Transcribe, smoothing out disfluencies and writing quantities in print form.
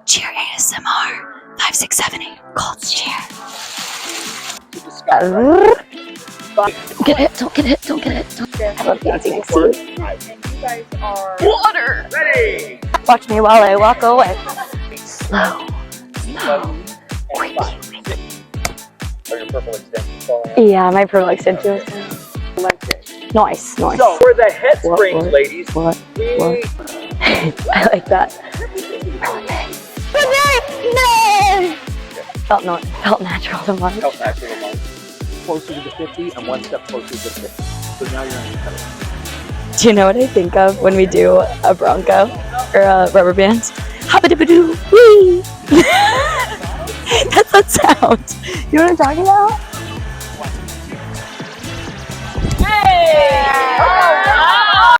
Cheer ASMR. 5, 6, 7, 8. Cold cheer. Don't get hit. Don't get hit. Don't get hit. I love dancing. You guys are Water. ready. Watch me while I walk away. Slow. Slow. Are your purple extensions falling? Yeah, my purple extensions. Nice, nice. So for the head springs, ladies, What? I like that. Felt natural to March. Help natural amount. Closer to the 50 and one step closer to the 50. So now you're on your pedal. Do you know what I think of when we do a bronco or a rubber band? Hoppa-dibba-doo, wee! That's that sound. You know what I'm talking about? Hey!